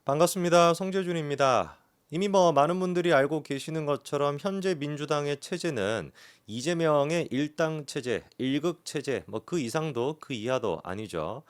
반갑습니다. 성재준입니다. 이미 많은 분들이 알고 계시는 것처럼 현재 민주당의 체제는 이재명의 일당 체제, 일극 체제, 그 이상도 그 이하도 아니죠.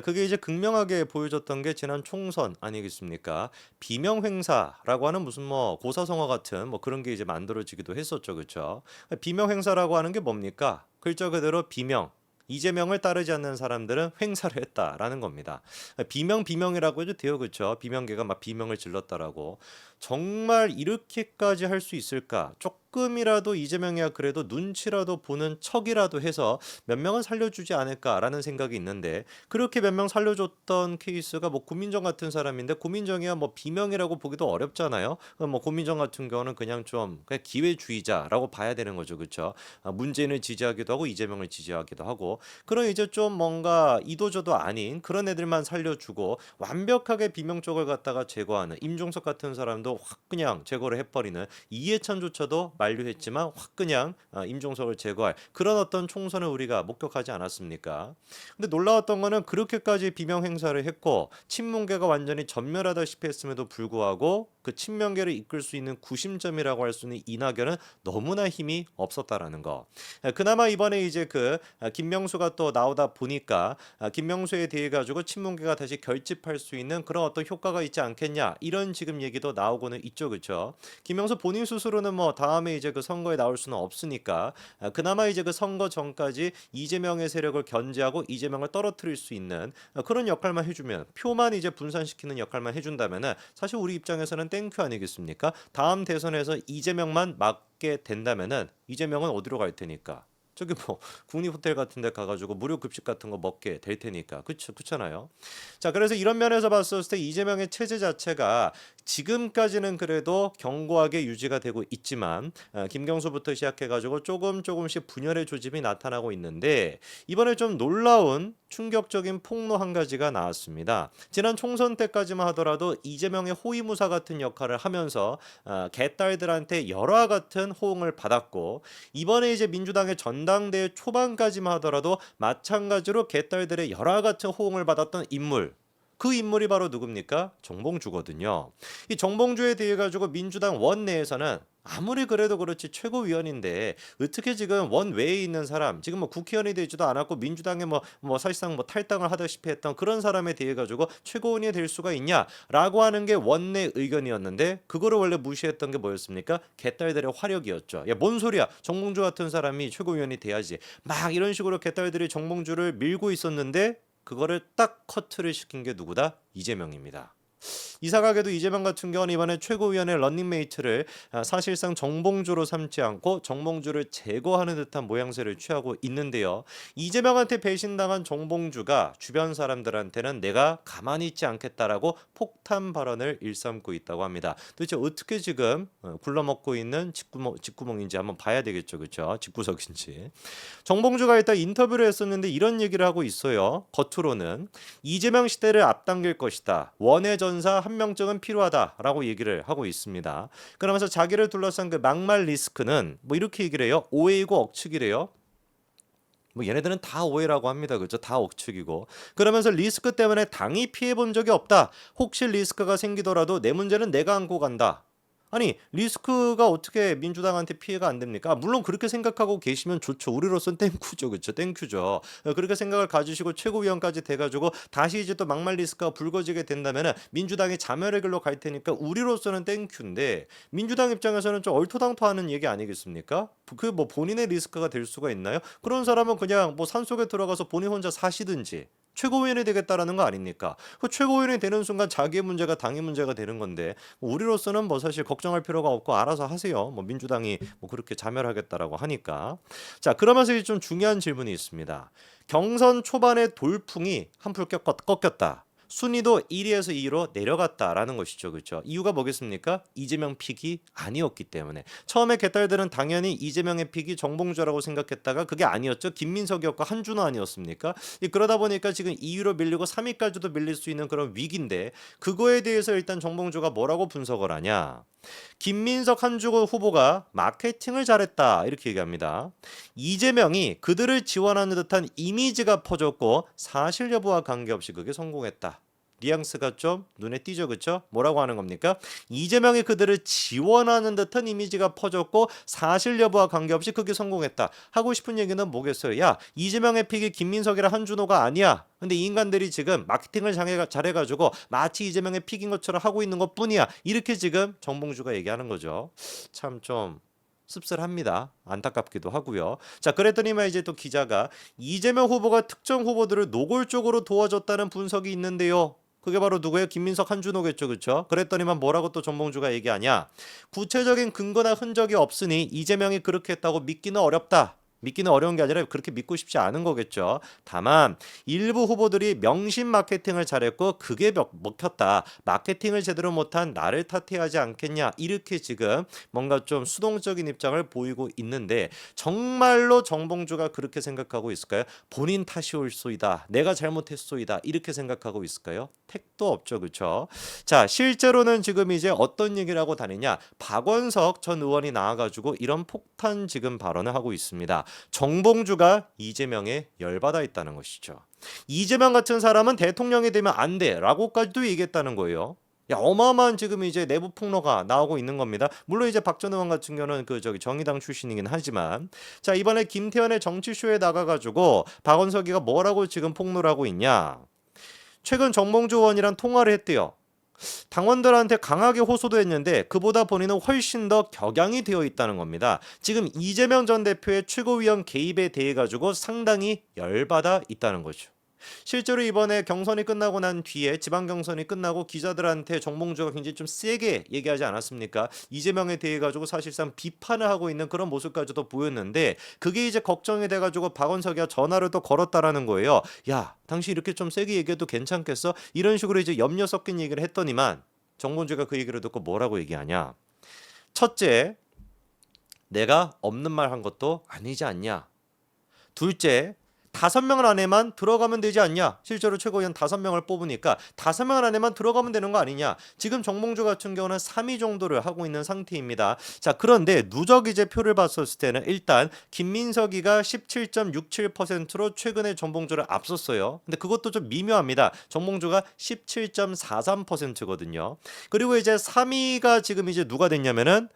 그게 이제 극명하게 보여줬던 게 지난 총선 아니겠습니까? 비명 행사라고 하는 무슨 고사성어 같은 그런 게 이제 만들어지기도 했었죠, 그렇죠? 비명 행사라고 하는 게 뭡니까? 글자 그대로 비명. 이재명을 따르지 않는 사람들은 횡사를 했다라는 겁니다. 비명이라고 해도 돼요, 그렇죠? 비명계가 막 비명을 질렀다라고. 정말 이렇게까지 할 수 있을까? 조금이라도 이재명이야 그래도 눈치라도 보는 척이라도 해서 몇 명은 살려주지 않을까라는 생각이 있는데 그렇게 몇 명 살려줬던 케이스가 고민정 같은 사람인데 고민정이야 비명이라고 보기도 어렵잖아요. 고민정 같은 경우는 그냥 좀 그냥 기회주의자라고 봐야 되는 거죠, 그렇죠? 문재인을 지지하기도 하고 이재명을 지지하기도 하고 그런 이제 좀 뭔가 이도저도 아닌 그런 애들만 살려주고 완벽하게 비명 쪽을 갖다가 제거하는 임종석 같은 사람도 확 그냥 제거를 해버리는 이해찬조차도 만류했지만 확 그냥 임종석을 제거할 그런 어떤 총선을 우리가 목격하지 않았습니까? 근데 놀라웠던 거는 그렇게까지 비명 행사를 했고 친문계가 완전히 전멸하다시피 했음에도 불구하고 그 친명계를 이끌 수 있는 구심점이라고 할 수 있는 이낙연은 너무나 힘이 없었다라는 거. 그나마 이번에 이제 김명수가 또 나오다 보니까 김명수에 대해 가지고 친문계가 다시 결집할 수 있는 그런 어떤 효과가 있지 않겠냐 이런 지금 얘기도 나오고는 있죠, 그렇죠? 김명수 본인 스스로는 다음에 이제 그 선거에 나올 수는 없으니까 그나마 이제 그 선거 전까지 이재명의 세력을 견제하고 이재명을 떨어뜨릴 수 있는 그런 역할만 해주면 표만 이제 분산시키는 역할만 해준다면은 사실 우리 입장에서는 땡큐 아니겠습니까? 다음 대선에서 이재명만 막게 된다면은 이재명은 어디로 갈 테니까. 저기 국립호텔 같은 데 가가지고 무료 급식 같은 거 먹게 될 테니까 그렇잖아요. 자, 그래서 이런 면에서 봤을 때 이재명의 체제 자체가 지금까지는 그래도 견고하게 유지가 되고 있지만 김경수부터 시작해가지고 조금씩 분열의 조짐이 나타나고 있는데 이번에 좀 놀라운 충격적인 폭로 한 가지가 나왔습니다. 지난 총선 때까지만 하더라도 이재명의 호위무사 같은 역할을 하면서 개딸들한테 열화 같은 호응을 받았고 이번에 이제 민주당의 전당대회 초반까지만 하더라도 마찬가지로 개딸들의 열화 같은 호응을 받았던 인물 그 인물이 바로 누굽니까? 정봉주거든요. 이 정봉주에 대해 가지고 민주당 원내에서는 아무리 그래도 그렇지 최고위원인데 어떻게 지금 원외에 있는 사람 지금 국회의원이 되지도 않았고 민주당에 사실상 탈당을 하다시피 했던 그런 사람에 대해 가지고 최고위원이 될 수가 있냐라고 하는 게 원내 의견이었는데 그거를 원래 무시했던 게 뭐였습니까? 개딸들의 화력이었죠. 야, 뭔 소리야? 정봉주 같은 사람이 최고위원이 돼야지. 막 이런 식으로 개딸들이 정봉주를 밀고 있었는데 그거를 딱 커트를 시킨 게 누구다? 이재명입니다. 이상하게도 이재명 같은 경우는 이번에 최고위원회 런닝메이트를 사실상 정봉주로 삼지 않고 정봉주를 제거하는 듯한 모양새를 취하고 있는데요. 이재명한테 배신당한 정봉주가 주변 사람들한테는 내가 가만히 있지 않겠다라고 폭탄 발언을 일삼고 있다고 합니다. 도대체 어떻게 지금 굴러먹고 있는 직구멍인지 한번 봐야 되겠죠, 그렇죠? 직구석인지. 정봉주가 일단 인터뷰를 했었는데 이런 얘기를 하고 있어요. 겉으로는 이재명 시대를 앞당길 것이다. 원외 전사 한 명쯤은 필요하다라고 얘기를 하고 있습니다. 그러면서 자기를 둘러싼 그 막말 리스크는 이렇게 얘기를 해요. 오해이고 억측이래요. 얘네들은 다 오해라고 합니다. 그죠? 다 억측이고. 그러면서 리스크 때문에 당이 피해 본 적이 없다. 혹시 리스크가 생기더라도 내 문제는 내가 안고 간다. 아니 리스크가 어떻게 민주당한테 피해가 안 됩니까? 물론 그렇게 생각하고 계시면 좋죠. 우리로서는 땡큐죠, 그렇죠? 땡큐죠. 그렇게 생각을 가지시고 최고위원까지 돼가지고 다시 이제 또 막말 리스크가 불거지게 된다면은 민주당이 자멸의 길로 갈 테니까 우리로서는 땡큐인데 민주당 입장에서는 좀 얼토당토하는 얘기 아니겠습니까? 그 본인의 리스크가 될 수가 있나요? 그런 사람은 그냥 산속에 들어가서 본인 혼자 사시든지. 최고위원이 되겠다라는 거 아닙니까? 그 최고위원이 되는 순간 자기의 문제가 당의 문제가 되는 건데 우리로서는 사실 걱정할 필요가 없고 알아서 하세요. 민주당이 그렇게 자멸하겠다라고 하니까. 자, 그러면서 이제 좀 중요한 질문이 있습니다. 경선 초반에 돌풍이 한풀 꺾였다. 순위도 1위에서 2위로 내려갔다라는 것이죠. 그렇죠? 이유가 뭐겠습니까? 이재명 픽이 아니었기 때문에. 처음에 개딸들은 당연히 이재명의 픽이 정봉주라고 생각했다가 그게 아니었죠. 김민석이었고 한준호 아니었습니까? 그러다 보니까 지금 2위로 밀리고 3위까지도 밀릴 수 있는 그런 위기인데 그거에 대해서 일단 정봉주가 뭐라고 분석을 하냐? 김민석 한준호 후보가 마케팅을 잘했다 이렇게 얘기합니다. 이재명이 그들을 지원하는 듯한 이미지가 퍼졌고 사실 여부와 관계없이 그게 성공했다. 뉘앙스가 좀 눈에 띄죠, 그쵸? 뭐라고 하는 겁니까? 이재명이 그들을 지원하는 듯한 이미지가 퍼졌고 사실 여부와 관계없이 그게 성공했다. 하고 싶은 얘기는 뭐겠어요? 야, 이재명의 픽이 김민석이랑 한준호가 아니야. 근데 이 인간들이 지금 마케팅을 잘해가지고 마치 이재명의 픽인 것처럼 하고 있는 것뿐이야. 이렇게 지금 정봉주가 얘기하는 거죠. 참 좀 씁쓸합니다. 안타깝기도 하고요. 자, 그랬더니만 이제 또 기자가 이재명 후보가 특정 후보들을 노골적으로 도와줬다는 분석이 있는데요. 그게 바로 누구예요? 김민석, 한준호겠죠, 그렇죠? 그랬더니만 뭐라고 또 정봉주가 얘기하냐? 구체적인 근거나 흔적이 없으니 이재명이 그렇게 했다고 믿기는 어렵다. 믿기는 어려운 게 아니라 그렇게 믿고 싶지 않은 거겠죠. 다만 일부 후보들이 명심 마케팅을 잘했고 그게 먹혔다. 마케팅을 제대로 못한 나를 탓해야 하지 않겠냐. 이렇게 지금 뭔가 좀 수동적인 입장을 보이고 있는데 정말로 정봉주가 그렇게 생각하고 있을까요? 본인 탓이 올소이다. 내가 잘못했소이다. 이렇게 생각하고 있을까요? 택도 없죠. 그렇죠? 자, 실제로는 지금 이제 어떤 얘기를 하고 다니냐? 박원석 전 의원이 나와가지고 이런 폭탄 지금 발언을 하고 있습니다. 정봉주가 이재명에 열받아 있다는 것이죠. 이재명 같은 사람은 대통령이 되면 안 돼라고까지도 얘기했다는 거예요. 야, 어마어마한 지금 이제 내부 폭로가 나오고 있는 겁니다. 물론 이제 박 전 의원 같은 경우는 정의당 출신이긴 하지만, 자, 이번에 김태현의 정치쇼에 나가가지고 박원석이가 뭐라고 지금 폭로를 하고 있냐? 최근 정봉주 의원이랑 통화를 했대요. 당원들한테 강하게 호소도 했는데 그보다 본인은 훨씬 더 격양이 되어 있다는 겁니다. 지금 이재명 전 대표의 최고위원 개입에 대해 가지고 상당히 열받아 있다는 거죠. 실제로 이번에 경선이 끝나고 난 뒤에 지방 경선이 끝나고 기자들한테 정봉주가 굉장히 좀 세게 얘기하지 않았습니까? 이재명에 대해 가지고 사실상 비판을 하고 있는 그런 모습까지도 보였는데 그게 이제 걱정이 돼 가지고 박원석이가 전화를 또 걸었다라는 거예요. 야, 당신 이렇게 좀 세게 얘기해도 괜찮겠어? 이런 식으로 이제 염려 섞인 얘기를 했더니만 정봉주가 그 얘기를 듣고 뭐라고 얘기하냐? 첫째, 내가 없는 말 한 것도 아니지 않냐? 둘째, 5명 안에만 들어가면 되지 않냐? 실제로 최고위원 5명을 뽑으니까 5명 안에만 들어가면 되는 거 아니냐? 지금 정봉주 같은 경우는 3위 정도를 하고 있는 상태입니다. 자, 그런데 누적 이제 표를 봤었을 때는 일단 김민석이가 17.67%로 최근에 정봉주를 앞섰어요. 근데 그것도 좀 미묘합니다. 정봉주가 17.43%거든요. 그리고 이제 3위가 지금 이제 누가 됐냐면은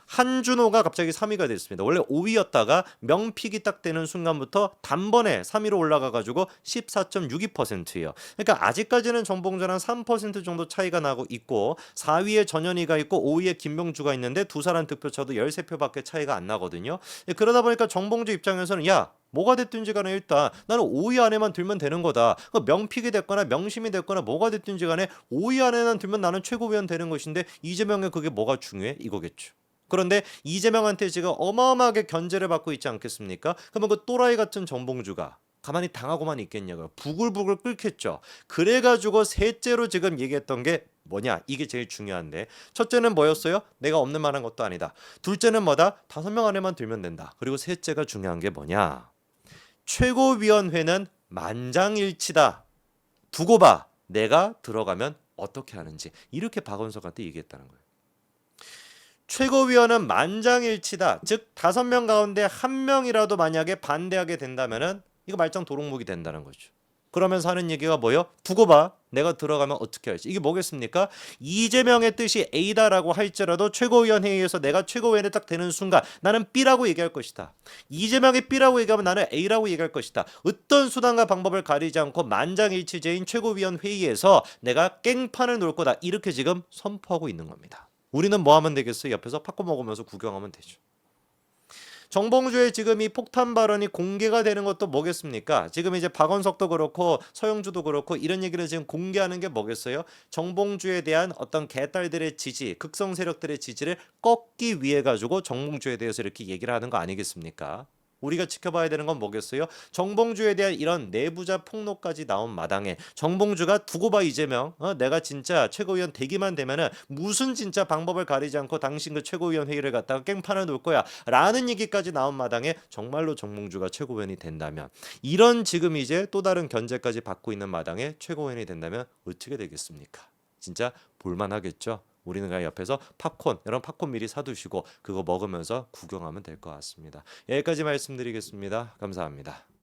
한준호가 갑자기 3위가 됐습니다. 원래 5위였다가 명픽이 딱 되는 순간부터 단번에 3위로 올라가가지고 14.62%예요. 그러니까 아직까지는 정봉주랑 3% 정도 차이가 나고 있고 4위에 전현희가 있고 5위에 김명주가 있는데 두 사람 득표차도 13표밖에 차이가 안 나거든요. 그러다 보니까 정봉주 입장에서는 야, 뭐가 됐든지 간에 일단 나는 5위 안에만 들면 되는 거다. 명픽이 됐거나 명심이 됐거나 뭐가 됐든지 간에 5위 안에만 들면 나는 최고위원 되는 것인데 이재명의 그게 뭐가 중요해? 이거겠죠. 그런데 이재명한테 지금 어마어마하게 견제를 받고 있지 않겠습니까? 그러면 그 또라이 같은 정봉주가 가만히 당하고만 있겠냐고요. 부글부글 끓겠죠. 그래가지고 셋째로 지금 얘기했던 게 뭐냐? 이게 제일 중요한데 첫째는 뭐였어요? 내가 없는 말한 것도 아니다. 둘째는 뭐다? 5명 안에만 들면 된다. 그리고 셋째가 중요한 게 뭐냐? 최고위원회는 만장일치다. 두고 봐. 내가 들어가면 어떻게 하는지. 이렇게 박원석한테 얘기했다는 거예요. 최고위원은 만장일치다. 즉 5명 가운데 1명이라도 만약에 반대하게 된다면은 이거 말짱 도록묵이 된다는 거죠. 그러면서 하는 얘기가 뭐예요? 두고 봐. 내가 들어가면 어떻게 할지. 이게 뭐겠습니까? 이재명의 뜻이 A다라고 할지라도 최고위원 회의에서 내가 최고위원에 딱 되는 순간 나는 B라고 얘기할 것이다. 이재명이 B라고 얘기하면 나는 A라고 얘기할 것이다. 어떤 수단과 방법을 가리지 않고 만장일치제인 최고위원 회의에서 내가 깽판을 놓을 거다. 이렇게 지금 선포하고 있는 겁니다. 우리는 뭐 하면 되겠어요? 옆에서 팝콘 먹으면서 구경하면 되죠. 정봉주의 지금 이 폭탄 발언이 공개가 되는 것도 뭐겠습니까? 지금 이제 박원석도 그렇고 서영주도 그렇고 이런 얘기를 지금 공개하는 게 뭐겠어요? 정봉주에 대한 어떤 개딸들의 지지, 극성 세력들의 지지를 꺾기 위해 가지고 정봉주에 대해서 이렇게 얘기를 하는 거 아니겠습니까? 우리가 지켜봐야 되는 건 뭐겠어요? 정봉주에 대한 이런 내부자 폭로까지 나온 마당에 정봉주가 두고 봐 이재명, 내가 진짜 최고위원 되기만 되면은 무슨 진짜 방법을 가리지 않고 당신 그 최고위원 회의를 갖다가 깽판을 놓을 거야 라는 얘기까지 나온 마당에 정말로 정봉주가 최고위원이 된다면 이런 지금 이제 또 다른 견제까지 받고 있는 마당에 최고위원이 된다면 어떻게 되겠습니까? 진짜 볼만하겠죠? 우리는 그냥 옆에서 팝콘, 이런 팝콘 미리 사두시고 그거 먹으면서 구경하면 될 것 같습니다. 여기까지 말씀드리겠습니다. 감사합니다.